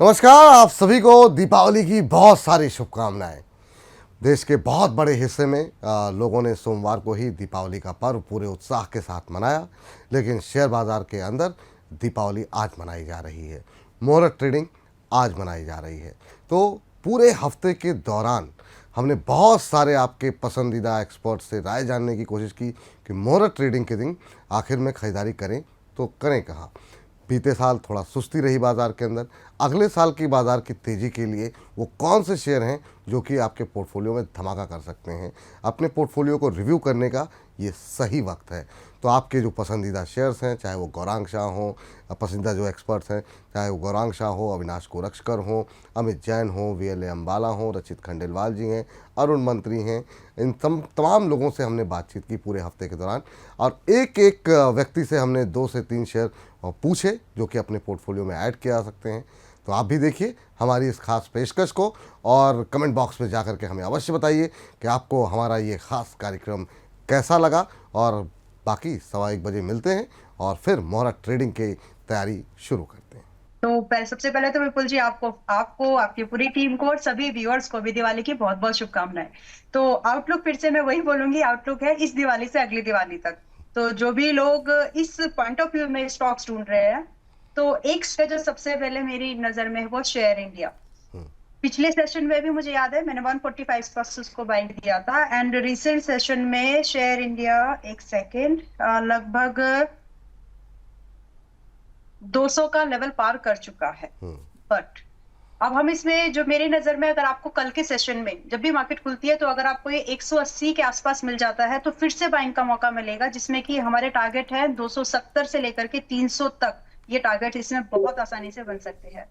नमस्कार। आप सभी को दीपावली की बहुत सारी शुभकामनाएं। देश के बहुत बड़े हिस्से में लोगों ने सोमवार को ही दीपावली का पर्व पूरे उत्साह के साथ मनाया, लेकिन शेयर बाजार के अंदर दीपावली आज मनाई जा रही है। मुहूर्त ट्रेडिंग आज मनाई जा रही है। तो पूरे हफ्ते के दौरान हमने बहुत सारे आपके पसंदीदा एक्सपर्ट से राय जानने की कोशिश की कि मुहूर्त ट्रेडिंग के दिन आखिर में ख़रीदारी करें तो करें कहाँ। बीते साल थोड़ा सुस्ती रही बाज़ार के अंदर। अगले साल की बाज़ार की तेज़ी के लिए वो कौन से शेयर हैं जो कि आपके पोर्टफोलियो में धमाका कर सकते हैं। अपने पोर्टफोलियो को रिव्यू करने का ये सही वक्त है। तो आपके जो पसंदीदा शेयर्स हैं, चाहे वो गौरांग शाह हों, पसंदीदा जो एक्सपर्ट्स हैं, चाहे वो गौरांग शाह हो, अविनाश गोरक्षकर हों, अमित जैन हों, वीएलए अंबाला हों, रचित खंडेलवाल जी हैं, अरुण मंत्री हैं, इन तमाम लोगों से हमने बातचीत की पूरे हफ्ते के दौरान। और एक एक व्यक्ति से हमने 2 से 3 शेयर पूछे जो कि अपने पोर्टफोलियो में ऐड किया जा सकते हैं। तो आप भी देखिए हमारी इस खास पेशकश को और कमेंट बॉक्स में जाकर के हमें अवश्य बताइए कि आपको हमारा ये ख़ास कार्यक्रम कैसा लगा। और बाकी 1:15 बजे मिलते हैं और फिर मुहूर्त ट्रेडिंग की तैयारी शुरू करते हैं। तो सबसे पहले तो विपुल जी, आपको आपको आपकी पूरी टीम को और सभी व्यूअर्स को भी दिवाली की बहुत बहुत शुभकामनाएं। तो आउटलुक फिर से मैं वही बोलूंगी, आउटलुक है इस दिवाली से अगली दिवाली तक। तो जो भी लोग इस पॉइंट ऑफ व्यू में स्टॉक्स ढूंढ रहे हैं, तो एक शेयर जो सबसे पहले मेरी नजर में है वो शेयर इंडिया। पिछले सेशन में भी मुझे याद है मैंने 145 पर उसको बाइंग किया था, एंड रिसेंट सेशन में शेयर इंडिया एक सेकेंड लगभग 200 का लेवल पार कर चुका है। बट अब हम इसमें जो मेरी नजर में, अगर आपको कल के सेशन में जब भी मार्केट खुलती है तो अगर आपको ये 180 के आसपास मिल जाता है तो फिर से बाइंग का मौका मिलेगा, जिसमें कि हमारे टारगेट है 270 से लेकर के 300 तक। ये टारगेट इसमें बहुत आसानी से बन सकते हैं।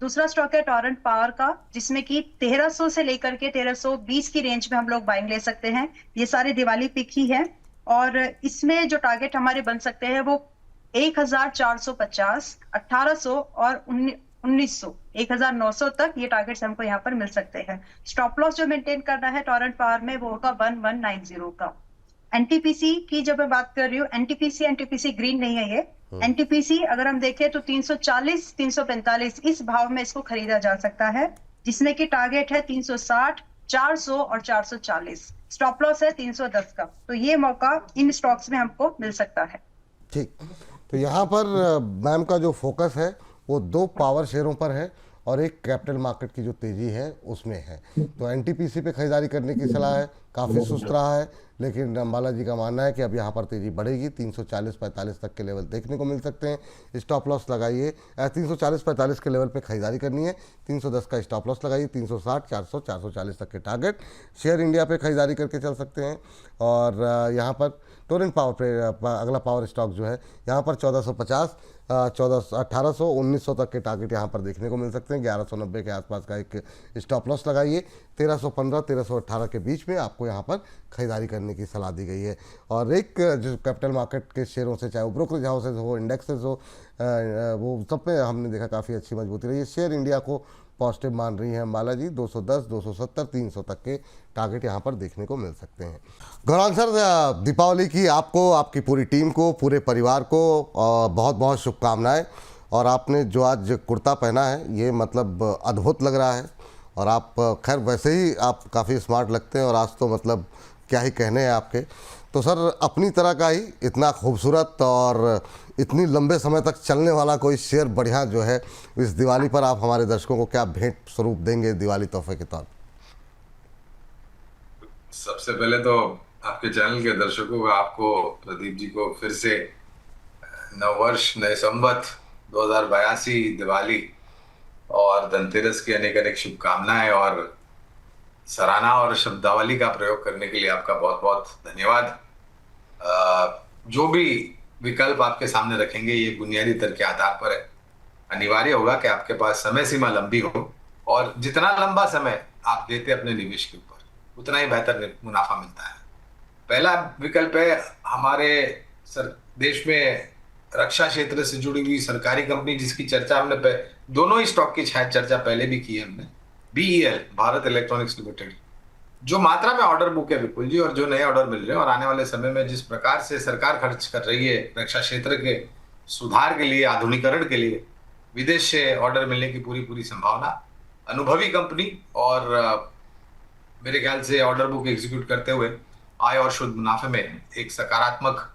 दूसरा स्टॉक है टॉरेंट पावर का, जिसमें कि 1300 से लेकर के 1320 की रेंज में हम लोग बाइंग ले सकते हैं। ये सारे दिवाली पिक ही है, और इसमें जो टारगेट हमारे बन सकते हैं वो 1450, 1800 और 1900, 1900 तक ये टारगेट्स हमको यहाँ पर मिल सकते हैं। स्टॉप लॉस जो मेंटेन करना है टॉरेंट पावर में वो होगा 1190 का। एनटीपीसी की जब मैं बात कर रही हूँ, एनटीपीसी ग्रीन नहीं है ये। एनटीपीसी अगर हम देखें तो 340, 345 इस भाव में इसको खरीदा जा सकता है, जिसमें कि टारगेट है 360, 400 और 440। स्टॉप लॉस है 310 का। तो ये मौका इन स्टॉक्स में हमको मिल सकता है। ठीक। तो यहाँ पर मैम का जो फोकस है वो 2 पावर शेयरों पर है और एक कैपिटल मार्केट की जो तेज़ी है उसमें है। तो एनटीपीसी पे खरीदारी करने की सलाह है। काफ़ी सुस्त रहा है, लेकिन अंबाला जी का मानना है कि अब यहाँ पर तेज़ी बढ़ेगी। 340-45 तक के लेवल देखने को मिल सकते हैं। स्टॉप लॉस लगाइए, 340-45 के लेवल पे खरीदारी करनी है। 310 का स्टॉप लॉस लगाइए। 360, 400, 440 तक के टारगेट शेयर इंडिया पे खरीदारी करके चल सकते हैं। और यहाँ पर टोरेंट पावर पे अगला पावर स्टॉक जो है यहाँ पर 1450, 1800, 1900 तक के टारगेट यहाँ पर देखने को मिल सकते हैं। 1190 के आसपास का एक स्टॉप लॉस लगाइए। 1315, 1318 के बीच में आपको यहाँ पर खरीदारी करने की सलाह दी गई है। और एक जो कैपिटल मार्केट के शेयरों से, चाहे वो ब्रोकरेज हाउसेज हो, इंडेक्सेस हो, वो सब पे हमने देखा काफ़ी अच्छी मजबूती रही है। शेयर इंडिया को पॉजिटिव मान रही है अंबाला जी। 210, 270, 300 तक के टारगेट यहाँ पर देखने को मिल सकते हैं। गौरांग सर, दीपावली की आपको, आपकी पूरी टीम को, पूरे परिवार को बहुत बहुत शुभकामनाएं। और आपने जो आज कुर्ता पहना है ये मतलब अद्भुत लग रहा है। और आप खैर वैसे ही आप काफ़ी स्मार्ट लगते हैं और आज तो मतलब क्या ही कहने हैं आपके। तो सर, अपनी तरह का ही इतना खूबसूरत और इतनी लंबे समय तक चलने वाला कोई शेयर बढ़िया जो है, इस दिवाली पर आप हमारे दर्शकों को क्या भेंट स्वरूप देंगे दिवाली तोहफे के तौर? सबसे पहले तो आपके चैनल के दर्शकों को, आपको प्रदीप जी को फिर से नववर्ष, नए संवत 2082, दिवाली और धनतेरस की अनेक अनेक शुभकामनाएं। और सराहना और शब्दावली का प्रयोग करने के लिए आपका बहुत बहुत धन्यवाद। जो भी विकल्प आपके सामने रखेंगे ये बुनियादी तर्क के आधार पर है। अनिवार्य होगा कि आपके पास समय सीमा लंबी हो, और जितना लंबा समय आप देते अपने निवेश के ऊपर उतना ही बेहतर मुनाफा मिलता है। पहला विकल्प है हमारे देश में रक्षा क्षेत्र से जुड़ी हुई सरकारी कंपनी, जिसकी चर्चा हमने दोनों ही स्टॉक की शायद चर्चा पहले भी की है हमने। बीईएल, भारत इलेक्ट्रॉनिक्स लिमिटेड, जो मात्रा में ऑर्डर बुक है विपुल जी, और जो नए ऑर्डर मिल रहे हैं, और आने वाले समय में जिस प्रकार से सरकार खर्च कर रही है रक्षा क्षेत्र के सुधार के लिए, आधुनिकीकरण के लिए, विदेश से ऑर्डर मिलने की पूरी पूरी संभावना। अनुभवी कंपनी और मेरे ख्याल से ऑर्डर बुक एग्जीक्यूट करते हुए आय और शुद्ध मुनाफे में एक सकारात्मक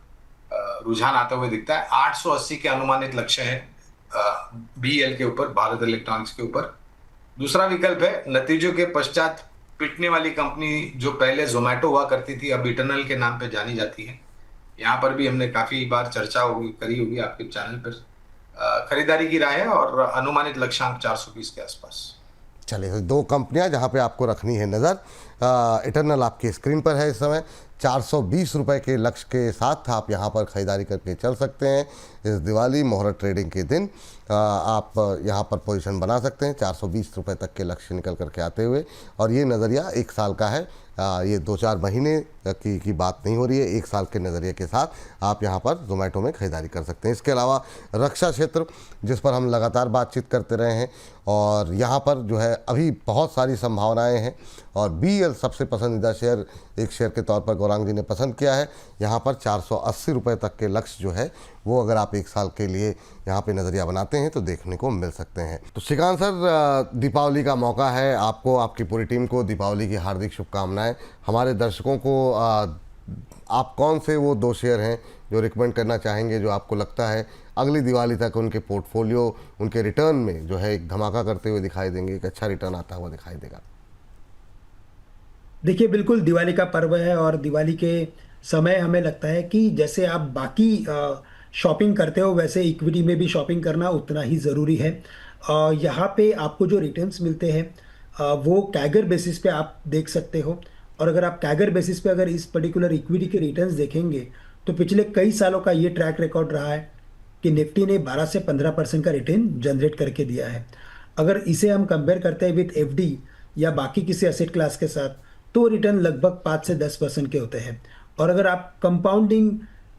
रुझान आता हुआ दिखता है। 880 के अनुमानित लक्ष्य है बीएल के ऊपर, भारत इलेक्ट्रॉनिक्स के ऊपर। दूसरा विकल्प है नतीजों के पश्चात पिटने वाली कंपनी जो पहले जोमेटो हुआ करती थी, अब इटर्नल के नाम पे जानी जाती है। यहाँ पर भी हमने काफी बार चर्चा करी होगी आपके चैनल पर। खरीदारी की राय है और अनुमानित लक्ष्यांक 420 के आसपास। चलिए, तो दो कंपनियां जहां पे आपको रखनी है नज़र। इटर्नल आपकी स्क्रीन पर है इस समय। 420 रुपये के लक्ष्य के साथ आप यहां पर ख़रीदारी करके चल सकते हैं। इस दिवाली मुहूर्त ट्रेडिंग के दिन आप यहां पर पोजीशन बना सकते हैं 420 रुपये तक के लक्ष्य निकल करके आते हुए। और ये नज़रिया 1 साल का है, ये 2-4 महीने की बात नहीं हो रही है। 1 साल के नज़रिए के साथ आप यहां पर जोमेटो में ख़रीदारी कर सकते हैं। इसके अलावा रक्षा क्षेत्र, जिस पर हम लगातार बातचीत करते रहे हैं, और यहाँ पर जो है अभी बहुत सारी संभावनाएं हैं। और बीएल सबसे पसंदीदा शेयर एक शेयर के तौर पर गौरांग जी ने पसंद किया है। यहाँ पर 480 रुपये तक के लक्ष्य जो है वो अगर आप 1 साल के लिए यहाँ पे नज़रिया बनाते हैं तो देखने को मिल सकते हैं। तो श्रीकांत सर, दीपावली का मौका है, आपको, आपकी पूरी टीम को दीपावली की हार्दिक शुभकामनाएं। हमारे दर्शकों को आप कौन से वो 2 शेयर हैं जो रिकमेंड करना चाहेंगे, जो आपको लगता है अगली दिवाली तक उनके पोर्टफोलियो, उनके रिटर्न में जो है एक धमाका करते हुए दिखाई देंगे, एक अच्छा रिटर्न आता हुआ दिखाई देगा? देखिए, बिल्कुल दिवाली का पर्व है और दिवाली के समय हमें लगता है कि जैसे आप बाकी शॉपिंग करते हो वैसे इक्विटी में भी शॉपिंग करना उतना ही ज़रूरी है। यहाँ पे आपको जो रिटर्न्स मिलते हैं वो कैगर बेसिस पे आप देख सकते हो। और अगर आप कैगर बेसिस पे अगर इस पर्टिकुलर इक्विटी के रिटर्न्स देखेंगे तो पिछले कई सालों का ये ट्रैक रिकॉर्ड रहा है कि निफ्टी ने 12 से 15% का रिटर्न जनरेट करके दिया है। अगर इसे हम कंपेयर करते हैं विद एफडी या बाकी किसी एसेट क्लास के साथ तो रिटर्न लगभग 5 से 10% के होते हैं। और अगर आप कंपाउंडिंग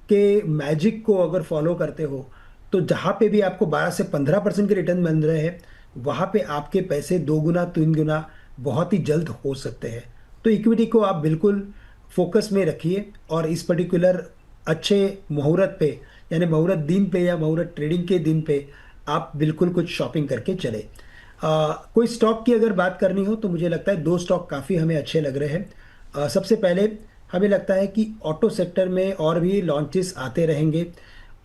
के मैजिक को अगर फॉलो करते हो तो जहाँ पे भी आपको 12 से 15% के रिटर्न मिल रहे हैं वहाँ पे आपके पैसे 2 गुना 3 गुना बहुत ही जल्द हो सकते हैं। तो इक्विटी को आप बिल्कुल फोकस में रखिए और इस पर्टिकुलर अच्छे मुहूर्त पे, यानी मुहूर्त दिन पे या मुहूर्त ट्रेडिंग के दिन पे आप बिल्कुल कुछ शॉपिंग करके चले। कोई स्टॉक की अगर बात करनी हो तो मुझे लगता है 2 स्टॉक काफ़ी हमें अच्छे लग रहे हैं। सबसे पहले हमें लगता है कि ऑटो सेक्टर में और भी लॉन्चेस आते रहेंगे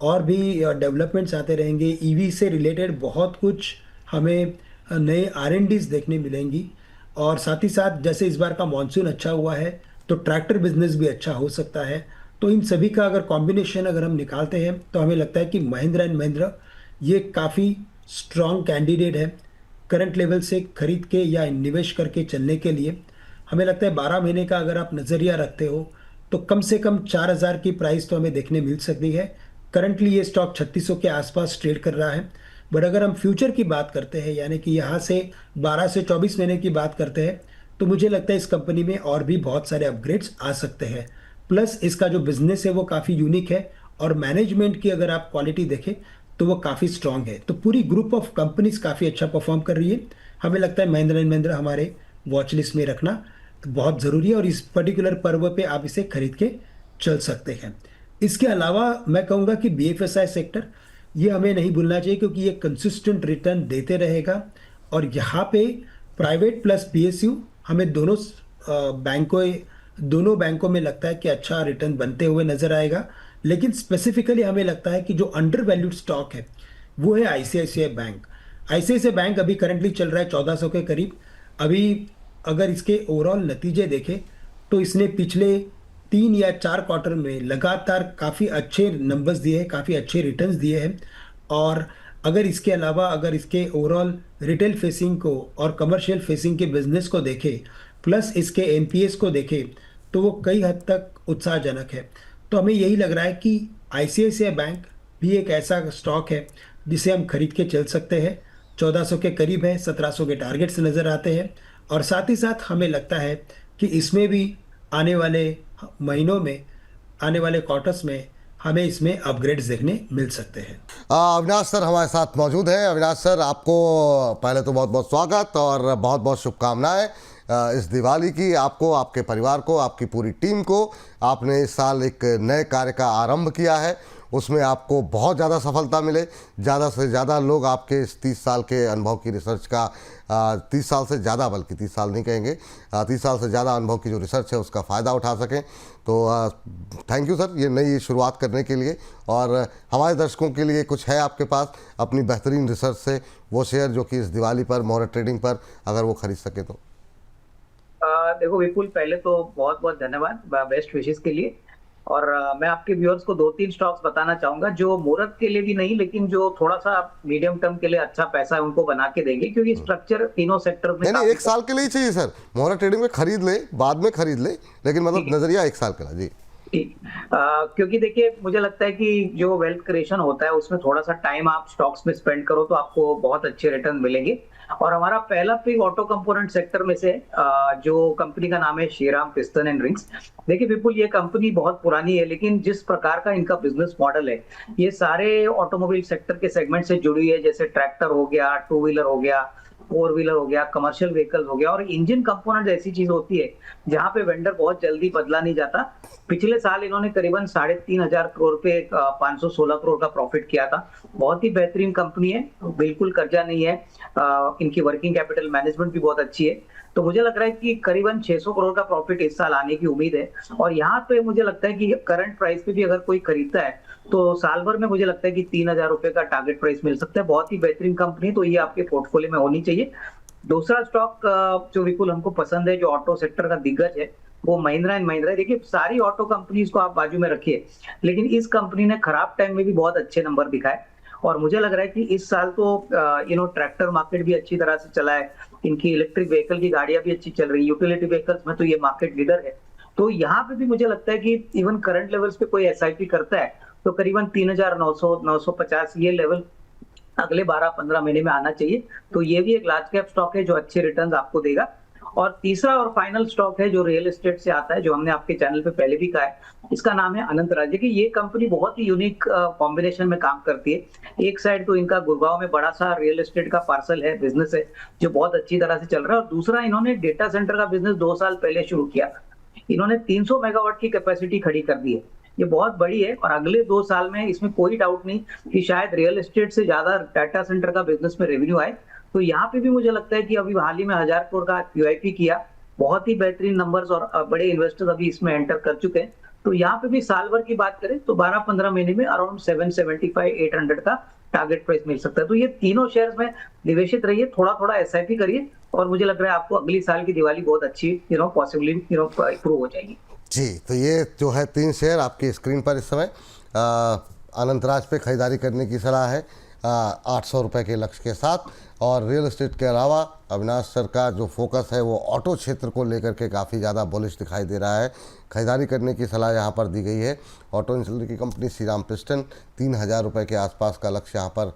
और भी डेवलपमेंट्स आते रहेंगे। ईवी से रिलेटेड बहुत कुछ हमें नए R&Ds देखने मिलेंगी। और साथ ही साथ जैसे इस बार का मानसून अच्छा हुआ है तो ट्रैक्टर बिजनेस भी अच्छा हो सकता है। तो इन सभी का अगर कॉम्बिनेशन अगर हम निकालते हैं तो हमें लगता है कि महिंद्रा एंड महिंद्रा ये काफ़ी स्ट्रॉन्ग कैंडिडेट है करंट लेवल से खरीद के या निवेश करके चलने के लिए। हमें लगता है 12 महीने का अगर आप नज़रिया रखते हो तो कम से कम 4000 की प्राइस तो हमें देखने मिल सकती है। करंटली ये स्टॉक 3600 के आसपास ट्रेड कर रहा है। बट अगर हम फ्यूचर की बात करते हैं, यानी कि यहाँ से 12 से 24 महीने की बात करते हैं, तो मुझे लगता है इस कंपनी में और भी बहुत सारे अपग्रेड्स आ सकते हैं। प्लस इसका जो बिजनेस है वो काफ़ी यूनिक है और मैनेजमेंट की अगर आप क्वालिटी देखें तो वो काफ़ी स्ट्रांग है। तो पूरी ग्रुप ऑफ कंपनीज काफ़ी अच्छा परफॉर्म कर रही है। हमें लगता है महिंद्रा एंड महिंद्रा हमारे वॉच लिस्ट में रखना बहुत ज़रूरी है और इस पर्टिकुलर पर्व पे आप इसे खरीद के चल सकते हैं। इसके अलावा मैं कहूँगा कि BFSI सेक्टर ये हमें नहीं भूलना चाहिए क्योंकि ये कंसिस्टेंट रिटर्न देते रहेगा। और यहाँ पे प्राइवेट प्लस PSU हमें दोनों बैंकों में लगता है कि अच्छा रिटर्न बनते हुए नजर आएगा। लेकिन स्पेसिफिकली हमें लगता है कि जो अंडर वैल्यूड स्टॉक है वो है ICICI बैंक। ICICI बैंक अभी करंटली चल रहा है 1400 के करीब। अभी अगर इसके ओवरऑल नतीजे देखें तो इसने पिछले 3 या 4 क्वार्टर में लगातार काफ़ी अच्छे नंबर्स दिए हैं, काफ़ी अच्छे रिटर्न्स दिए हैं। और अगर इसके अलावा अगर इसके ओवरऑल रिटेल फेसिंग को और कमर्शियल फेसिंग के बिजनेस को देखें प्लस इसके NPS को देखें तो वो कई हद तक उत्साहजनक है। तो हमें यही लग रहा है कि ICICI बैंक भी एक ऐसा स्टॉक है जिसे हम खरीद के चल सकते हैं। 1400 के करीब है, 1700 के टारगेट्स नज़र आते हैं। और साथ ही साथ हमें लगता है कि इसमें भी आने वाले महीनों में, आने वाले क्वार्टर्स में हमें इसमें अपग्रेड्स देखने मिल सकते हैं। अविनाश सर हमारे साथ मौजूद हैं। अविनाश सर, आपको पहले तो बहुत बहुत स्वागत और बहुत बहुत शुभकामनाएं इस दिवाली की, आपको, आपके परिवार को, आपकी पूरी टीम को। आपने इस साल एक नए कार्य का आरंभ किया है उसमें आपको बहुत ज़्यादा सफलता मिले, ज़्यादा से ज़्यादा लोग आपके इस 30 साल के अनुभव की रिसर्च का 30 साल से ज़्यादा, बल्कि 30 साल नहीं कहेंगे, 30 साल से ज़्यादा अनुभव की जो रिसर्च है उसका फ़ायदा उठा सकें। तो थैंक यू सर, ये नई शुरुआत करने के लिए। और हमारे दर्शकों के लिए कुछ है आपके पास अपनी बेहतरीन रिसर्च से वो शेयर जो कि इस दिवाली पर मोहरा ट्रेडिंग पर अगर वो खरीद सके तो? देखो विपुल, पहले तो बहुत बहुत धन्यवाद बेस्ट विशेस के लिए। और मैं आपके व्यूअर्स को 2-3 स्टॉक्स बताना चाहूंगा जो मुहूर्त के लिए भी नहीं, लेकिन जो थोड़ा सा मीडियम टर्म के लिए अच्छा पैसा है उनको बना के देंगे, क्योंकि स्ट्रक्चर तीनों सेक्टर में नहीं, 1 साल के लिए ही चाहिए सर। मोहरा ट्रेडिंग में खरीद ले, बाद में खरीद ले, लेकिन मतलब नजरिया 1 साल का। जी ठीक। क्योंकि देखिए, मुझे लगता है कि जो वेल्थ क्रिएशन होता है उसमें थोड़ा सा टाइम आप स्टॉक्स में स्पेंड करो तो आपको बहुत अच्छे रिटर्न मिलेंगे। और हमारा पहला पिक ऑटो कंपोनेंट सेक्टर में से जो कंपनी का नाम है श्रीराम पिस्टन एंड रिंग्स। देखिए विपुल, ये कंपनी बहुत पुरानी है, लेकिन जिस प्रकार का इनका बिजनेस मॉडल है, ये सारे ऑटोमोबाइल सेक्टर के सेगमेंट से जुड़ी है। जैसे ट्रैक्टर हो गया, 2 व्हीलर हो गया, 4 व्हीलर हो गया, कमर्शियल व्हीकल हो गया। और इंजन कंपोनेंट ऐसी चीज होती है जहां पे वेंडर बहुत जल्दी बदला नहीं जाता। पिछले साल इन्होंने करीबन 3,500 करोड़ पे 516 करोड़ का प्रॉफिट किया था। बहुत ही बेहतरीन कंपनी है, बिल्कुल कर्जा नहीं है। इनकी वर्किंग कैपिटल मैनेजमेंट भी बहुत अच्छी है। तो मुझे लग रहा है कि करीबन 600 करोड़ का प्रॉफिट इस साल आने की उम्मीद है। और यहाँ पे मुझे लगता है कि करंट प्राइस पे भी अगर कोई खरीदता है तो साल भर में मुझे लगता है कि 3,000 रुपए का टारगेट प्राइस मिल सकता है। बहुत ही बेहतरीन कंपनी, तो ये आपके पोर्टफोलियो में होनी चाहिए। दूसरा स्टॉक जो विपुल हमको पसंद है, जो ऑटो सेक्टर का दिग्गज है, वो महिंद्रा एंड महिंद्रा है। देखिए, सारी ऑटो कंपनीज को आप बाजू में रखिए, लेकिन इस कंपनी ने खराब टाइम में भी बहुत अच्छे नंबर दिखाए। और मुझे लग रहा है कि इस साल तो ट्रैक्टर मार्केट भी अच्छी तरह से चला है। इनकी इलेक्ट्रिक व्हीकल की गाड़ियां भी अच्छी चल रही है। यूटिलिटी व्हीकल्स में तो ये मार्केट लीडर है। तो यहाँ पे भी मुझे लगता है कि इवन करंट लेवल्स पे कोई एसआईपी करता है तो करीबन 3,900 950 ये लेवल अगले 12-15 महीने में आना चाहिए। तो ये भी एक लार्ज कैप स्टॉक है जो अच्छे रिटर्न्स आपको देगा। और तीसरा और फाइनल स्टॉक है जो रियल एस्टेट से आता है, जो हमने आपके चैनल पे पहले भी कहा है। इसका नाम है अनंत राज्य की। ये कंपनी बहुत ही यूनिक कॉम्बिनेशन में काम करती है। एक साइड तो इनका गुड़गांव में बड़ा सा रियल एस्टेट का पार्सल है, बिजनेस है, जो बहुत अच्छी तरह से चल रहा है। और दूसरा, इन्होंने डेटा सेंटर का बिजनेस 2 साल पहले शुरू किया। इन्होंने 300 मेगावाट की कैपेसिटी खड़ी कर दी है। ये बहुत बड़ी है और अगले 2 साल में इसमें कोई डाउट नहीं कि शायद रियल एस्टेट से ज्यादा डाटा सेंटर का बिजनेस में रेवेन्यू आए। तो यहाँ पे भी मुझे लगता है कि अभी हाल ही में 1,000 करोड़ का QIP किया, बहुत ही बेहतरीन नंबर्स, और बड़े इन्वेस्टर्स अभी इसमें एंटर कर चुके हैं। तो यहाँ पे भी साल भर की बात करें तो 12-15 महीने में अराउंड 775-800 का टारगेट प्राइस मिल सकता है। तो ये तीनों शेयर्स में निवेशित रहिए, थोड़ा थोड़ा SIP करिए, और मुझे लग रहा है आपको अगली साल की दिवाली बहुत अच्छी पॉसिबली इंप्रूव हो जाएगी। जी, तो ये जो है 3 शेयर आपकी स्क्रीन पर इस समय अनंतराज पे खरीदारी करने की सलाह है 800 रुपये के लक्ष्य के साथ। और रियल एस्टेट के अलावा अविनाश सर का जो फोकस है वो ऑटो क्षेत्र को लेकर के काफ़ी ज़्यादा बुलिश दिखाई दे रहा है। खरीदारी करने की सलाह यहाँ पर दी गई है। ऑटो इंडस्ट्री की कंपनी श्रीराम पिस्टन 3,000 रुपये के आसपास का लक्ष्य यहाँ पर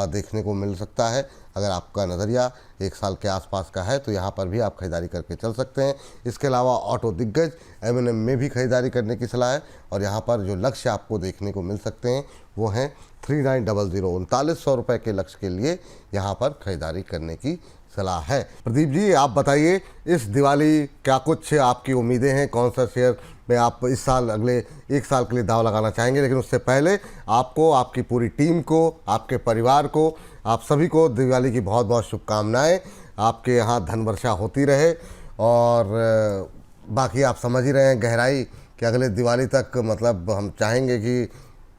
देखने को मिल सकता है। अगर आपका नज़रिया 1 साल के आसपास का है तो यहाँ पर भी आप खरीदारी करके चल सकते हैं। इसके अलावा ऑटो दिग्गज M&M में भी खरीदारी करने की सलाह है, और यहाँ पर जो लक्ष्य आपको देखने को मिल सकते हैं वो हैं 3900 3900 रुपये के लक्ष्य के लिए यहाँ पर खरीदारी करने की सलाह है। प्रदीप जी, आप बताइए, इस दिवाली क्या कुछ आपकी उम्मीदें हैं? कौन सा शेयर में आप इस साल अगले 1 साल के लिए दाव लगाना चाहेंगे? लेकिन उससे पहले आपको, आपकी पूरी टीम को, आपके परिवार को, आप सभी को दिवाली की बहुत बहुत शुभकामनाएं। आपके यहाँ धन वर्षा होती रहे, और बाकी आप समझ ही रहे हैं गहराई कि अगले दिवाली तक मतलब हम चाहेंगे कि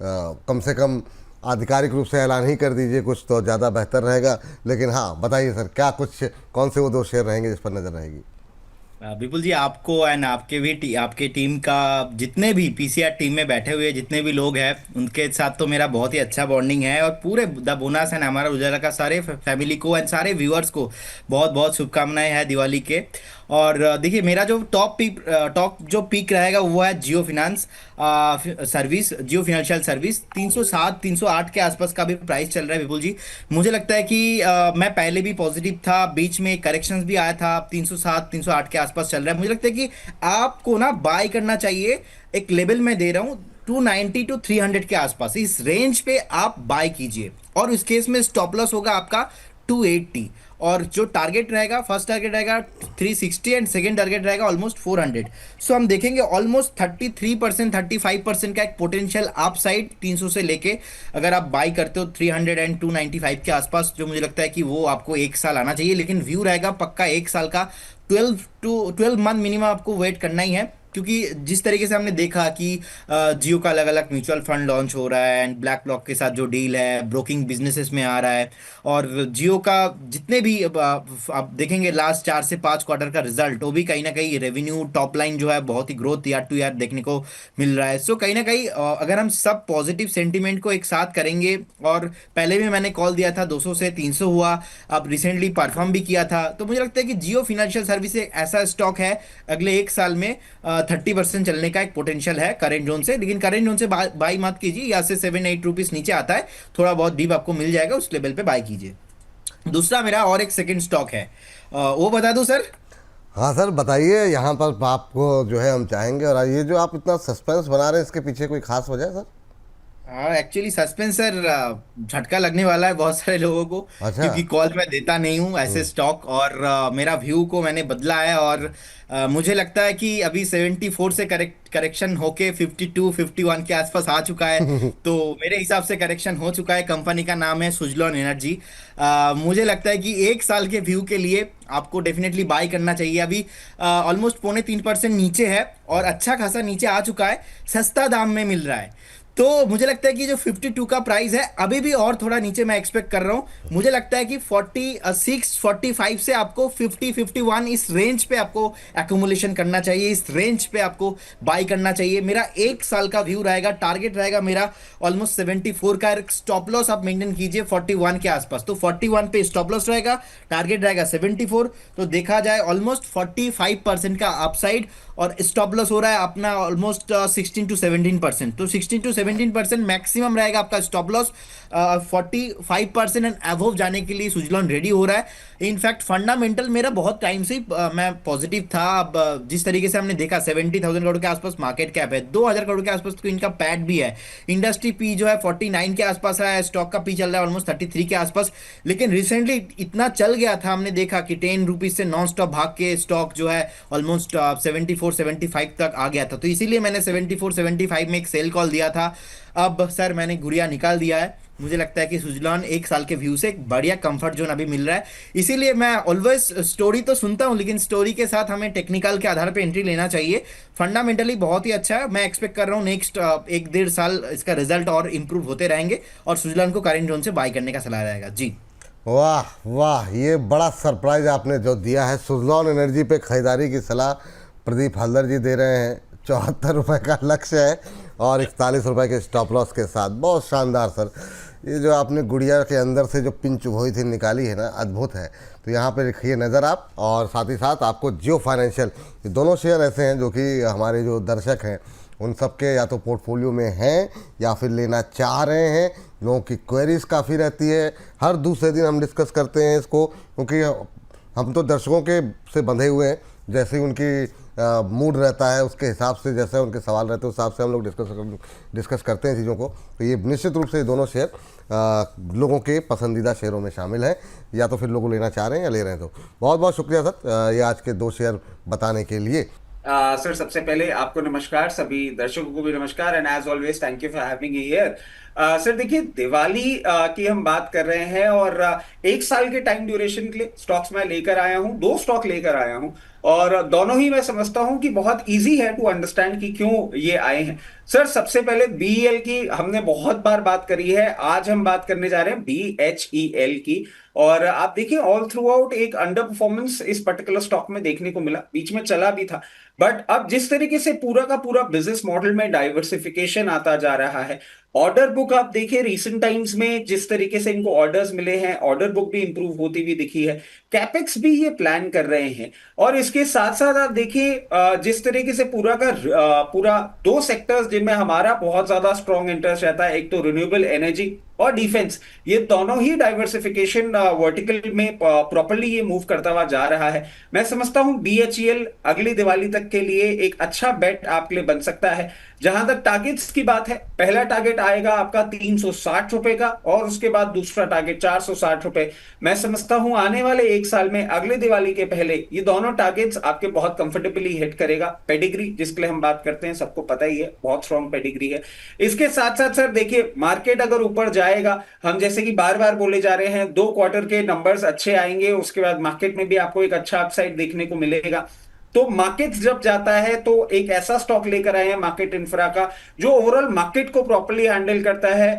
कम से कम आधिकारिक रूप से ऐलान ही कर दीजिए कुछ, तो ज़्यादा बेहतर रहेगा। लेकिन हाँ, बताइए सर, क्या कुछ, कौन से वो 2 शेयर रहेंगे जिस पर नज़र रहेगी? विपुल जी, आपको एंड आपके टीम का, जितने भी पीसीआर टीम में बैठे हुए जितने भी लोग हैं, उनके साथ तो मेरा बहुत ही अच्छा बॉन्डिंग है। और पूरे द बोनस एंड हमारा उजाला का सारे फैमिली को एंड सारे व्यूअर्स को बहुत बहुत शुभकामनाएं हैं दिवाली के। और देखिए, मेरा जो टॉप जो पीक रहेगा वो है जियो फिनेंस सर्विस, जियो फाइनेंशियल सर्विस। 307 308 के आसपास का भी प्राइस चल रहा है विपुल जी। मुझे लगता है कि मैं पहले भी पॉजिटिव था, बीच में करेक्शंस भी आया था, 307 308 के आसपास चल रहा है। मुझे लगता है कि आपको ना बाय करना चाहिए। एक लेवल में दे रहा हूँ 290 to 300 के आसपास, इस रेंज पे आप बाय कीजिए। और उस केस में स्टॉप लॉस होगा आपका 280, और जो टारगेट रहेगा, फर्स्ट टारगेट रहेगा 360 एंड सेकेंड टारगेट रहेगा ऑलमोस्ट 400। सो हम देखेंगे ऑलमोस्ट 33% 35% का एक पोटेंशियल अप साइड 300 से लेके, अगर आप बाई करते हो 300 एंड 295 के आसपास, जो मुझे लगता है कि वो आपको एक साल आना चाहिए, लेकिन व्यू रहेगा पक्का एक साल का। 12 मंथ मिनिमम आपको वेट करना ही है, क्योंकि जिस तरीके से हमने देखा कि जियो का अलग अलग म्यूचुअल फंड लॉन्च हो रहा है एंड ब्लैक रॉक के साथ जो डील है ब्रोकिंग बिजनेसेस में आ रहा है, और जियो का जितने भी आप देखेंगे लास्ट 4 से 5 क्वार्टर का रिजल्ट, वो भी कहीं ना कहीं रेवेन्यू टॉप लाइन जो है बहुत ही ग्रोथ ईयर टू ईयर देखने को मिल रहा है। सो कहीं ना कहीं अगर हम सब पॉजिटिव सेंटीमेंट को एक साथ करेंगे, और पहले भी मैंने कॉल दिया था 200 से 300 हुआ, अब रिसेंटली परफॉर्म भी किया था, तो मुझे लगता है कि जियो फिनेंशियल सर्विस एक ऐसा स्टॉक है अगले एक साल में 30% चलने का एक पोटेंशियल है करेंट जोन से। लेकिन करेंट जोन से बाई मत कीजिए, यहाँ से 7-8 रुपीज नीचे आता है, थोड़ा बहुत डीप आपको मिल जाएगा, उस लेवल पे बाई कीजिए। दूसरा मेरा और एक सेकंड स्टॉक है, वो बता दूं सर? हाँ सर बताइए, यहाँ पर आपको जो है हम चाहेंगे। और ये जो आप इतना सस्पेंस बना रहे हैं, इसके पीछे कोई खास वजह है सर? हाँ एक्चुअली सस्पेंस सर, झटका लगने वाला है बहुत सारे लोगों को, अच्छा। क्योंकि कॉल मैं देता नहीं हूँ ऐसे स्टॉक, और मेरा व्यू को मैंने बदला है, और मुझे लगता है कि अभी 74 से करेक्शन होके 52-51 के आसपास आ चुका है। तो मेरे हिसाब से करेक्शन हो चुका है। कंपनी का नाम है सुजलॉन एनर्जी। मुझे लगता है कि एक साल के व्यू के लिए आपको डेफिनेटली बाय करना चाहिए। अभी ऑलमोस्ट 2.25% नीचे है, और अच्छा खासा नीचे आ चुका है, सस्ता दाम में मिल रहा है। तो मुझे लगता है कि जो 52 का प्राइस है, अभी भी और थोड़ा नीचे मैं एक्सपेक्ट कर रहा हूं। मुझे लगता है कि 46-45 से आपको 50-51 इस रेंज पे आपको एक्यूमुलेशन करना चाहिए, इस रेंज पे आपको बाय करना चाहिए। मेरा एक साल का व्यू रहेगा, टारगेट रहेगा मेरा ऑलमोस्ट 74 का। स्टॉप लॉस आप मेंटेन कीजिए 41 के आसपास, तो 41 पे स्टॉप लॉस रहेगा, टारगेट रहेगा 74। तो देखा जाए ऑलमोस्ट 45% का अपसाइड, और स्टॉप लॉस हो रहा है अपना ऑलमोस्ट 16-17%। तो 16-17% मैक्सिमम रहेगा आपका स्टॉप लॉस। 45% एंड अबव जाने के लिए सुजलॉन रेडी हो रहा है। इनफैक्ट फंडामेंटल मेरा बहुत टाइम से मैं पॉजिटिव था। अब जिस तरीके से हमने देखा 70,000 करोड़ के आसपास मार्केट कैप है, 2,000 करोड़ के आसपास तो इनका पैट भी है। इंडस्ट्री पी जो है 49 के आसपास है, स्टॉक का पी चल रहा है ऑलमोस्ट 33 के आसपास। लेकिन रिसेंटली इतना चल गया था, हमने देखा कि 10 रुपीज से नॉन स्टॉप भाग के स्टॉक जो है ऑलमोस्ट 74-75 तक आ गया था। तो इसीलिए मैंने 74-75 में एक सेल कॉल दिया था। अब सर मैंने गुड़िया निकाल दिया है। मुझे लगता है कि सुजलॉन एक साल के व्यू से एक बढ़िया कंफर्ट जोन अभी मिल रहा है। इसीलिए मैं ऑलवेज स्टोरी तो सुनता हूं, लेकिन स्टोरी के साथ हमें टेक्निकल के आधार पे एंट्री लेना चाहिए। फंडामेंटली बहुत ही अच्छा है। मैं एक्सपेक्ट कर रहा हूँ नेक्स्ट 1-1.5 साल इसका रिजल्ट और इंप्रूव होते रहेंगे, और सुजलॉन को करेंट जोन से बाय करने का सलाह रहेगा जी। वाह वाह, ये बड़ा सरप्राइज आपने जो दिया है। सुजलॉन एनर्जी पे खरीदारी की सलाह प्रदीप हल्दर जी दे रहे हैं। 74 रुपये का लक्ष्य है और 41 रुपये के स्टॉप लॉस के साथ। बहुत शानदार सर। ये जो आपने गुड़िया के अंदर से जो पिन चुभोई थी निकाली है ना, अद्भुत है। तो यहाँ पे रखिए नज़र आप, और साथ ही साथ आपको जियो फाइनेंशियल, ये दोनों शेयर ऐसे हैं जो कि हमारे जो दर्शक हैं उन सबके या तो पोर्टफोलियो में हैं या फिर लेना चाह रहे हैं। लोगों की क्वेरीज काफ़ी रहती है, हर दूसरे दिन हम डिस्कस करते हैं इसको, क्योंकि हम तो दर्शकों के से बंधे हुए हैं। जैसे ही उनकी मूड रहता है उसके हिसाब से, जैसे उनके सवाल रहते हैं उस हिसाब से हम लोग डिस्कस करते हैं चीज़ों को। तो ये निश्चित रूप से दोनों शेयर लोगों के पसंदीदा शेयरों में शामिल है, या तो फिर लोग लेना चाह रहे हैं या ले रहे हैं। तो बहुत बहुत शुक्रिया सर ये आज के 2 शेयर बताने के लिए। सर सबसे पहले आपको नमस्कार, सभी दर्शकों को भी नमस्कार, and as always thank you for having me here. Sir देखिए, दिवाली की हम बात कर रहे हैं, और एक साल के टाइम ड्यूरेशन के लिए स्टॉक्स मैं लेकर आया हूं, 2 स्टॉक लेकर आया हूं, और दोनों ही मैं समझता हूं कि बहुत इजी है टू अंडरस्टैंड कि क्यों ये आए हैं। सर सबसे पहले BEL की हमने बहुत बार बात करी है, आज हम बात करने जा रहे हैं BHEL की। और आप देखिए ऑल थ्रू आउट एक अंडर परफॉर्मेंस इस पर्टिकुलर स्टॉक में देखने को मिला, बीच में चला भी था, बट अब जिस तरीके से पूरा का पूरा बिजनेस मॉडल में डाइवर्सिफिकेशन आता जा रहा है, ऑर्डर बुक आप देखिए रिसेंट टाइम्स में जिस तरीके से इनको ऑर्डर्स मिले हैं, ऑर्डर बुक भी इंप्रूव होती हुई दिखी है, कैपेक्स भी ये प्लान कर रहे हैं। और इसके साथ साथ आप देखिए जिस तरीके से पूरा का पूरा 2 सेक्टर्स जिनमें हमारा बहुत ज्यादा स्ट्रॉन्ग इंटरेस्ट रहता है, एक तो रिन्यूएबल एनर्जी और डिफेंस, ये दोनों ही डाइवर्सिफिकेशन वर्टिकल में प्रॉपर्ली ये मूव करता हुआ जा रहा है। मैं समझता हूं BHEL अगली दिवाली तक के लिए एक अच्छा बेट आपके लिए बन सकता है। जहां तक टारगेट्स की बात है, पहला टारगेट आएगा आपका 360 रुपए का और उसके बाद दूसरा टारगेट 460 रुपए। मैं समझता हूं आने वाले एक साल में अगले दिवाली के पहले ये दोनों टारगेट्स आपके बहुत कंफर्टेबली हिट करेगा। पेडिग्री जिसके लिए हम बात करते हैं सबको पता ही है, बहुत स्ट्रॉन्ग पेडिग्री है। इसके साथ साथ सर देखिए, मार्केट अगर ऊपर जाएगा, हम जैसे कि बार बार बोले जा रहे हैं 2 क्वार्टर के नंबर्स अच्छे आएंगे, उसके बाद मार्केट में भी आपको एक अच्छा अपसाइड देखने को मिलेगा। तो मार्केट जब जाता है तो एक ऐसा स्टॉक लेकर आए हैं मार्केट इंफ्रा का जो ओवरऑल मार्केट को प्रॉपर्ली हैंडल करता है,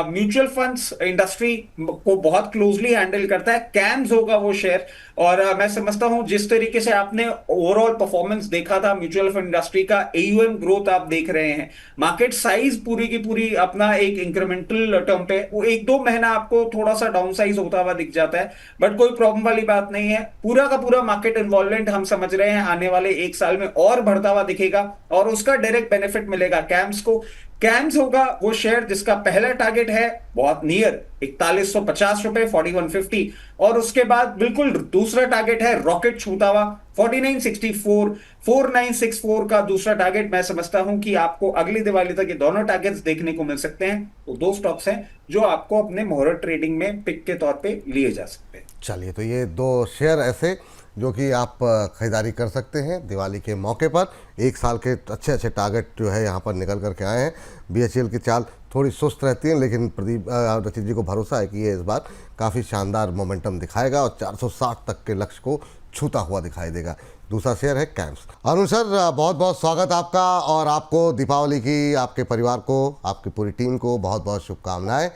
म्यूचुअल फंड्स इंडस्ट्री को बहुत क्लोजली हैंडल करता है। कैम्स होगा वो शेयर, और मैं समझता हूं जिस तरीके से आपने ओवरऑल परफॉर्मेंस देखा था म्यूचुअल फंड इंडस्ट्री का, AUM ग्रोथ आप देख रहे हैं, मार्केट साइज पूरी की पूरी अपना एक इंक्रीमेंटल टर्म पे वो 1-2 महीना आपको थोड़ा सा डाउन साइज होता हुआ दिख जाता है, बट कोई प्रॉब्लम वाली बात नहीं है। पूरा का पूरा मार्केट इन्वॉल्वमेंट हम समझ रहे हैं आने वाले एक साल में और बढ़ता हुआ दिखेगा और उसका डायरेक्ट बेनिफिट मिलेगा कैम्स को। कैम्स होगा वो शेयर जिसका पहला टारगेट है बहुत नियर 4150 रुपए 4150, और उसके बाद बिल्कुल दूसरा टारगेट है रॉकेट छूता हुआ 4964 4964 का दूसरा टारगेट। मैं समझता हूं कि आपको अगली दिवाली तक ये दोनों टारगेट्स देखने को मिल सकते हैं। तो 2 स्टॉक्स हैं जो आपको अपने मोहर ट्रेडिंग में पिक के तौर पे लिए जा सकते हैं। चलिए, तो ये 2 शेयर ऐसे जो कि आप खरीदारी कर सकते हैं दिवाली के मौके पर। एक साल के अच्छे अच्छे टारगेट जो है यहाँ पर निकल करके आए हैं। BHEL की चाल थोड़ी सुस्त रहती है, लेकिन प्रदीप रचित जी को भरोसा है कि ये इस बार काफ़ी शानदार मोमेंटम दिखाएगा और 460 तक के लक्ष्य को छूता हुआ दिखाई देगा। दूसरा शेयर है कैम्स। अरुण सर, बहुत बहुत स्वागत आपका, और आपको दीपावली की, आपके परिवार को, आपकी पूरी टीम को बहुत बहुत शुभकामनाएं।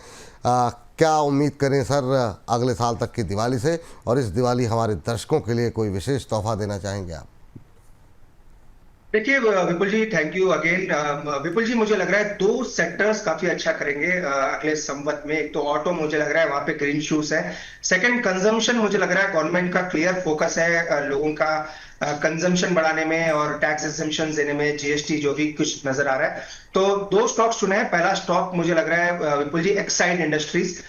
क्या उम्मीद करें सर अगले साल तक की दिवाली से, और इस दिवाली हमारे दर्शकों के लिए कोई विशेष तोहफा देना चाहेंगे आप? देखिए विपुल जी, थैंक यू अगेन। विपुल जी, मुझे लग रहा है 2 सेक्टर्स काफी अच्छा करेंगे अगले संवत में। एक तो ऑटो, मुझे लग रहा है वहां पे ग्रीन शूज है। सेकंड कंजम्पशन, मुझे लग रहा है गवर्नमेंट का क्लियर फोकस है लोगों का कंजम्पशन बढ़ाने में और टैक्स एग्जेम्पशन देने में, GST जो भी कुछ नजर आ रहा है। तो 2 स्टॉक चुने हैं। पहला स्टॉक मुझे लग रहा है विपुल जी एक्साइड इंडस्ट्रीज,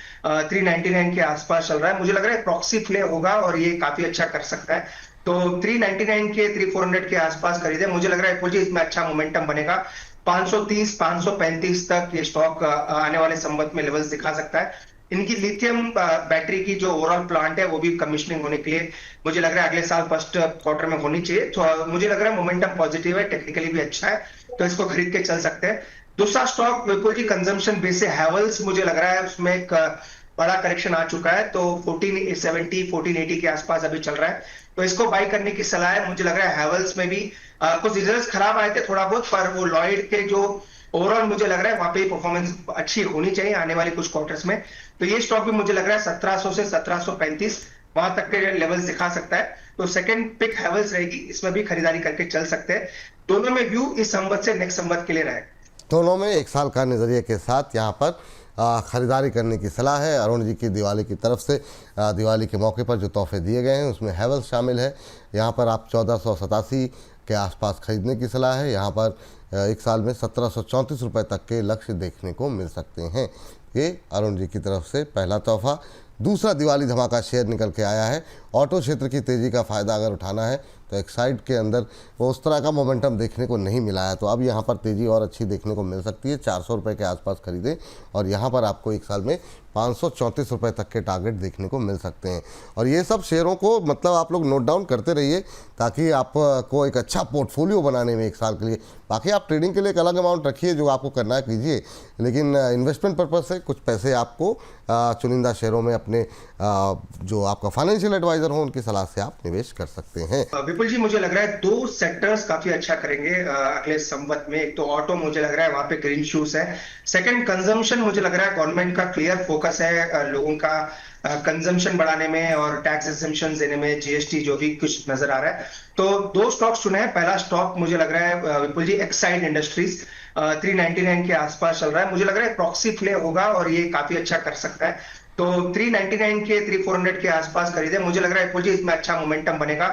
399 के आसपास चल रहा है। मुझे लग रहा है प्रॉक्सी प्ले होगा और ये काफी अच्छा कर सकता है। तो 399 के 3400 के आसपास खरीदे। मुझे लग रहा है विपुल जी इसमें अच्छा मोमेंटम बनेगा। 530 535 तक ये स्टॉक आने वाले संवत में लेवल्स दिखा सकता है। इनकी लिथियम बैटरी की जो ओवरऑल प्लांट है वो भी कमिश्निंग होने के लिए मुझे लग रहा है अगले साल फर्स्ट क्वार्टर में होनी चाहिए। तो मुझे लग रहा है मोमेंटम पॉजिटिव है, टेक्निकली भी अच्छा है, तो इसको खरीद के चल सकते हैं। दूसरा स्टॉक बिल्कुल जी कंजम्पशन बेस से हैवेल्स, मुझे लग रहा है उसमें एक बड़ा करेक्शन आ चुका है, तो 1470 1480 के आसपास अभी चल रहा है, तो इसको बाई करने की सलाह है। मुझे लग रहा है हैवेल्स में भी कुछ रिजल्ट्स खराब आए थे थोड़ा बहुत, पर वो लॉयड के जो ओवरऑल मुझे लग रहा है वहां पे परफॉर्मेंस अच्छी होनी चाहिए आने वाले कुछ क्वार्टर्स में। तो ये स्टॉक भी मुझे लग रहा है 1700 से 1735 वहां तक के लेवल्स दिखा सकता है। तो सेकंड पिक हैवेल्स रहेगी, इसमें भी खरीदारी करके चल सकते हैं। दोनों में व्यू इस संवत से नेक्स्ट संवत के लिए रहेगा। दोनों में एक साल का नज़रिए के साथ यहाँ पर ख़रीदारी करने की सलाह है। अरुण जी की दिवाली की तरफ से दिवाली के मौके पर जो तोहफे दिए गए हैं उसमें हैवेल्स शामिल है। यहाँ पर आप 1487 के आसपास खरीदने की सलाह है। यहाँ पर एक साल में 1734 रुपये तक के लक्ष्य देखने को मिल सकते हैं। ये अरुण जी की तरफ से पहला तोहफा। दूसरा दिवाली धमाका शेयर निकल के आया है। ऑटो क्षेत्र की तेज़ी का फ़ायदा अगर उठाना है तो एक्साइड के अंदर वो उस तरह का मोमेंटम देखने को नहीं मिला है, तो अब यहाँ पर तेज़ी और अच्छी देखने को मिल सकती है। 400 रुपये के आसपास खरीदें और यहाँ पर आपको एक साल में 534 रुपये तक के टारगेट देखने को मिल सकते हैं। और ये सब शेयरों को मतलब आप लोग नोट डाउन करते रहिए ताकि आपको एक अच्छा पोर्टफोलियो बनाने में एक साल के लिए, बाकी आप ट्रेडिंग के लिए एक अलग अमाउंट रखिए जो आपको करना है कीजिए, लेकिन इन्वेस्टमेंट पर्पज़ से कुछ पैसे आपको चुनिंदा शेयरों में अपने जो आपका फाइनेंशियल एडवाइज़र हो उनकी सलाह से आप निवेश कर सकते हैं। विपुल जी, मुझे लग रहा है 2 सेक्टर्स काफी अच्छा करेंगे अगले संवत में। एक तो ऑटो, मुझे लग रहा है वहां पे ग्रीन शूज है। सेकंड कंजम्पशन, मुझे लग रहा है गवर्नमेंट का क्लियर फोकस है लोगों का कंजम्पशन बढ़ाने में और टैक्स एग्जेम्पशन देने में, GST जो भी कुछ नजर आ रहा है। तो 2 स्टॉक्स चुने हैं। पहला स्टॉक मुझे लग रहा है विपुल जी एक्साइड इंडस्ट्रीज, 399 के आसपास चल रहा है। मुझे लग रहा है प्रॉक्सी प्ले होगा और ये काफी अच्छा कर सकता है। तो 399 के 3400 के आसपास खरीदे। मुझे लग रहा है विपुल जी इसमें अच्छा मोमेंटम बनेगा।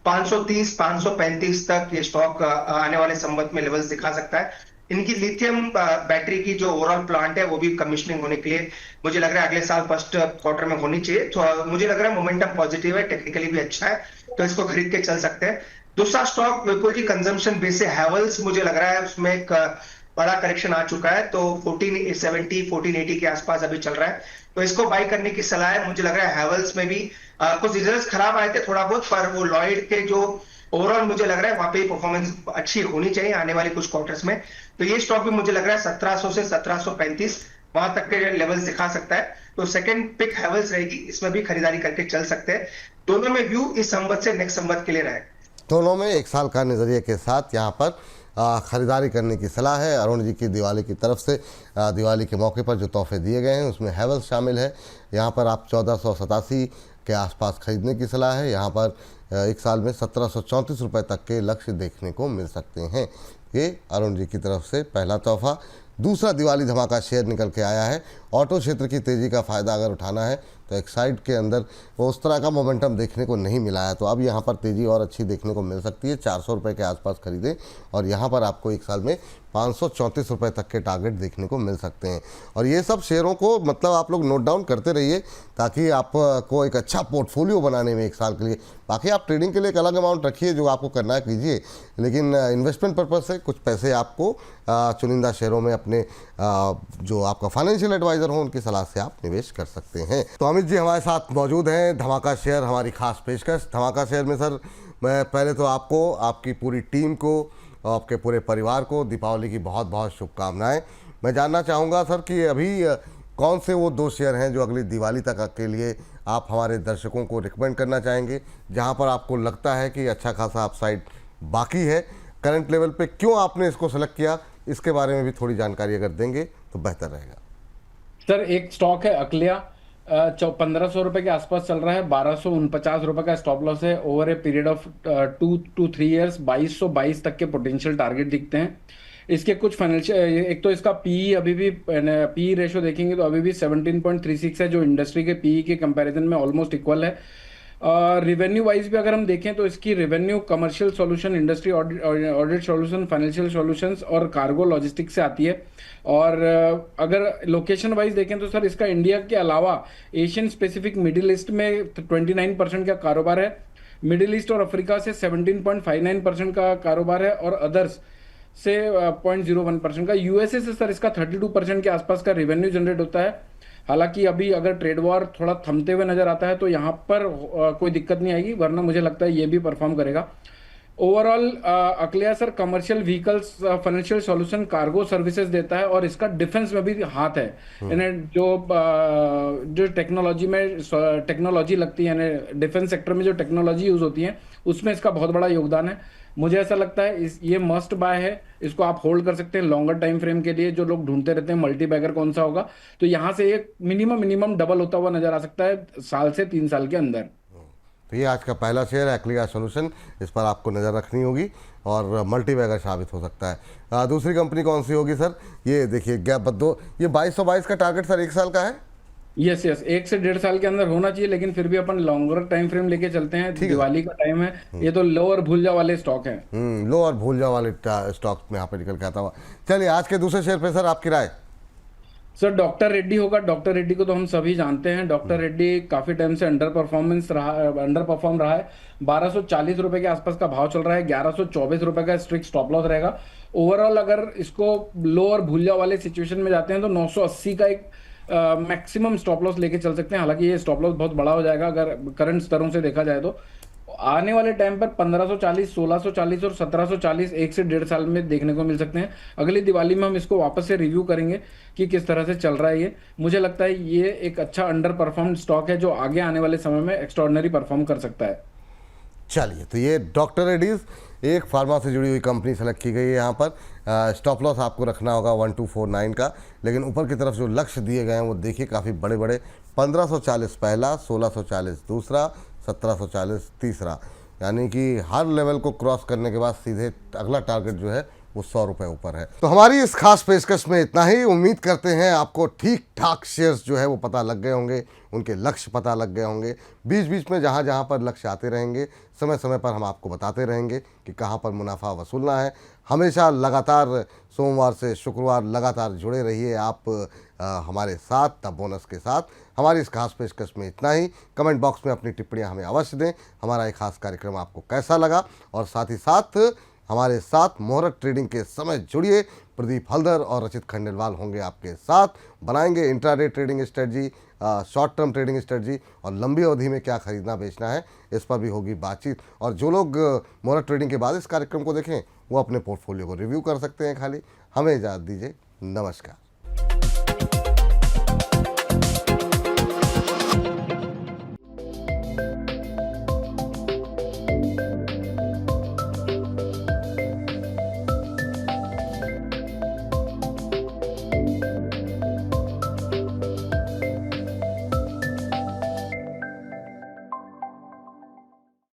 530 535 तक ये स्टॉक आने वाले संवत में लेवल्स दिखा सकता है। इनकी लिथियम बैटरी की जो ओवरऑल प्लांट है वो भी कमीशनिंग होने के लिए मुझे लग रहा है अगले साल फर्स्ट क्वार्टर में होनी चाहिए। तो मुझे लग रहा है मोमेंटम पॉजिटिव है, टेक्निकली भी अच्छा है, तो इसको खरीद के चल सकते हैं। दूसरा स्टॉक बिल्कुल की कंजम्पशन बेस है हैवेल्स, मुझे लग रहा है उसमें एक बड़ा करेक्शन आ चुका है, तो 1470 1480 के आसपास अभी चल रहा है, तो इसको बाय करने की सलाह है। मुझे लग रहा है हैवेल्स में भी कुछ रिजल्ट्स खराब आए थे थोड़ा बहुत, पर वो लॉयड के जो ओवरऑल मुझे लग रहा है वहां पे परफॉर्मेंस अच्छी होनी चाहिए आने वाले कुछ क्वार्टर्स में। तो ये स्टॉक भी मुझे लग रहा है 1700 से 1735 वहां तक के लेवल्स दिखा सकता है। तो सेकंड पिक हैवेल्स रहेगी, इसमें भी खरीदारी करके चल सकते हैं। दोनों में व्यू इस संवत से नेक्स्ट संवत के लिए रहेगा। दोनों में 1 साल का नज़रिए के साथ यहाँ पर ख़रीदारी करने की सलाह है। अरुण जी की दिवाली की तरफ से दिवाली के मौके पर जो तोहफे दिए गए हैं उसमें हैवेल्स शामिल है। यहाँ पर आप 1487 के आसपास खरीदने की सलाह है। यहाँ पर 1 साल में 1734 रुपये तक के लक्ष्य देखने को मिल सकते हैं। ये अरुण जी की तरफ से पहला तोहफा। दूसरा दिवाली धमाका शेयर निकल के आया है। ऑटो क्षेत्र की तेज़ी का फ़ायदा अगर उठाना है तो एक साइड के अंदर वो उस तरह का मोमेंटम देखने को नहीं मिला है, तो अब यहाँ पर तेज़ी और अच्छी देखने को मिल सकती है। 400 रुपये के आसपास खरीदें और यहाँ पर आपको 1 साल में 534 रुपये तक के टारगेट देखने को मिल सकते हैं। और ये सब शेयरों को मतलब आप लोग नोट डाउन करते रहिए ताकि आपको एक अच्छा पोर्टफोलियो बनाने में 1 साल के लिए, बाकी आप ट्रेडिंग के लिए एक अलग अमाउंट रखिए, जो आपको करना है कीजिए, लेकिन इन्वेस्टमेंट पर्पज़ से कुछ पैसे आपको चुनिंदा शेयरों में अपने जो आपका फाइनेंशियल एडवाइज़र हो उनकी सलाह से आप निवेश कर सकते हैं। तो अमित जी हमारे साथ मौजूद हैं। धमाका शेयर हमारी खास पेशकश। धमाका शेयर में सर मैं पहले तो आपको, आपकी पूरी टीम को, आपके पूरे परिवार को दीपावली की बहुत बहुत शुभकामनाएं। मैं जानना चाहूँगा सर कि अभी कौन से वो 2 शेयर हैं जो अगली दिवाली तक के लिए आप हमारे दर्शकों को रिकमेंड करना चाहेंगे, जहाँ पर आपको लगता है कि अच्छा खासा अपसाइड बाकी है करंट लेवल पे, क्यों आपने इसको सेलेक्ट किया, इसके बारे में भी थोड़ी जानकारी अगर देंगे तो बेहतर रहेगा। सर एक स्टॉक है अकलिया, 1500 रुपए के आसपास चल रहा है, 1249 रुपए का स्टॉप लॉस है। Over a period of 2 to 3 years 2222 तक के पोटेंशियल टारगेट दिखते हैं। इसके कुछ फाइनेंशियल, एक तो इसका पीई अभी भी, पीई रेशो देखेंगे तो अभी भी 17.36 है, जो इंडस्ट्री के पीई के कंपैरिजन में ऑलमोस्ट इक्वल है। रिवेन्यू वाइज भी अगर हम देखें तो इसकी revenue commercial solution, industry audit solution, financial solutions और कार्गो लॉजिस्टिक्स से आती है। और अगर लोकेशन वाइज देखें तो सर इसका इंडिया के अलावा एशियन स्पेसिफिक मिडिल ईस्ट में 29% का कारोबार है, मिडिल ईस्ट और अफ्रीका से 17.59% का कारोबार है और अदर्स से 0.01% का। यूएसए से सर इसका 32% के आसपास का रेवेन्यू जनरेट होता है। हालांकि अभी अगर ट्रेड वॉर थोड़ा थमते हुए नजर आता है तो यहाँ पर कोई दिक्कत नहीं आएगी, वरना मुझे लगता है ये भी परफॉर्म करेगा। ओवरऑल अकलिया sir commercial vehicles, financial solution, cargo services देता है और इसका डिफेंस में भी हाथ है। यानी जो टेक्नोलॉजी लगती है, यानी डिफेंस सेक्टर में जो टेक्नोलॉजी यूज होती है उसमें इसका बहुत बड़ा योगदान है। मुझे ऐसा लगता है ये मस्ट बाय है, इसको आप होल्ड कर सकते हैं लॉन्गर टाइम फ्रेम के लिए। जो लोग ढूंढते रहते हैं मल्टी बैगर कौन सा होगा, तो यहाँ से एक मिनिमम डबल होता हुआ नजर आ सकता है साल से 3 साल के अंदर। तो ये आज का पहला शेयर है अकलिया सॉल्यूशन, इस पर आपको नज़र रखनी होगी और मल्टी बैगर साबित हो सकता है। दूसरी कंपनी कौन सी होगी सर? ये देखिए गैप 2, ये 2222 का टारगेट सर 1 साल का है। यस 1 से 1.5 साल के अंदर होना चाहिए, लेकिन फिर भी अपन लॉन्गर टाइम फ्रेम लेके चलते हैं। दिवाली का टाइम है, ये तो लो और भूल जा वाले स्टॉक हैं। लो और भूल जा वाले स्टॉक में यहाँ पे निकल के आता हुआ। चलिए आज के दूसरे शेयर पे सर आपकी राय। सर डॉक्टर रेड्डी होगा। डॉक्टर रेड्डी को तो हम सभी जानते हैं। डॉक्टर रेड्डी काफी टाइम से अंडर परफॉर्म रहा है। 1240 रुपए के आसपास का भाव चल रहा है, 1124 रुपए का स्ट्रिक्ट स्टॉप लॉस रहेगा। ओवरऑल अगर इसको लो और भूल जा वाले सिचुएशन में जाते हैं तो 980 का एक मैक्सिमम स्टॉप लॉस लेके चल सकते हैं। हालांकि ये स्टॉप लॉस बहुत बड़ा हो जाएगा अगर करंट स्तरों से देखा जाए तो। आने वाले टाइम पर 1540, 1640 और 1740 1 से 1.5 साल में देखने को मिल सकते हैं। अगली दिवाली में हम इसको वापस से रिव्यू करेंगे कि किस तरह से चल रहा है ये। मुझे लगता है ये एक अच्छा अंडर परफॉर्म स्टॉक है जो आगे आने वाले समय में एक्स्ट्राऑर्डिनरी परफॉर्म कर सकता है। चलिए, तो ये डॉक्टर रेड्डीज एक फार्मा से जुड़ी हुई कंपनी सेलेक्ट की गई है। यहाँ पर स्टॉप लॉस आपको रखना होगा 1249 का, लेकिन ऊपर की तरफ जो लक्ष्य दिए गए हैं वो देखिए काफ़ी बड़े बड़े। 1540 पहला, 1640 दूसरा, 1740 तीसरा, यानी कि हर लेवल को क्रॉस करने के बाद सीधे अगला टारगेट जो है वो 100 रुपये ऊपर है। तो हमारी इस खास पेशकश में इतना ही। उम्मीद करते हैं आपको ठीक ठाक शेयर्स जो है वो पता लग गए होंगे, उनके लक्ष्य पता लग गए होंगे। बीच बीच में जहाँ जहाँ पर लक्ष्य आते रहेंगे, समय समय पर हम आपको बताते रहेंगे कि कहाँ पर मुनाफा वसूलना है। हमेशा लगातार सोमवार से शुक्रवार लगातार जुड़े रहिए आप हमारे साथ द बोनस के साथ। हमारी इस खास पेशकश में इतना ही। कमेंट बॉक्स में अपनी टिप्पणियां हमें अवश्य दें। हमारा ये खास कार्यक्रम आपको कैसा लगा, और साथ ही साथ हमारे साथ मुहूर्त ट्रेडिंग के समय जुड़िए। प्रदीप हल्दर और रचित खंडेलवाल होंगे आपके साथ, बनाएंगे intraday trading strategy, short term trading strategy, और लंबी अवधि में क्या खरीदना बेचना है इस पर भी होगी बातचीत। और जो लोग मुहूर्त ट्रेडिंग के बाद इस कार्यक्रम को देखें वो अपने पोर्टफोलियो को रिव्यू कर सकते हैं। खाली हमें इजाज़त दीजिए। नमस्कार।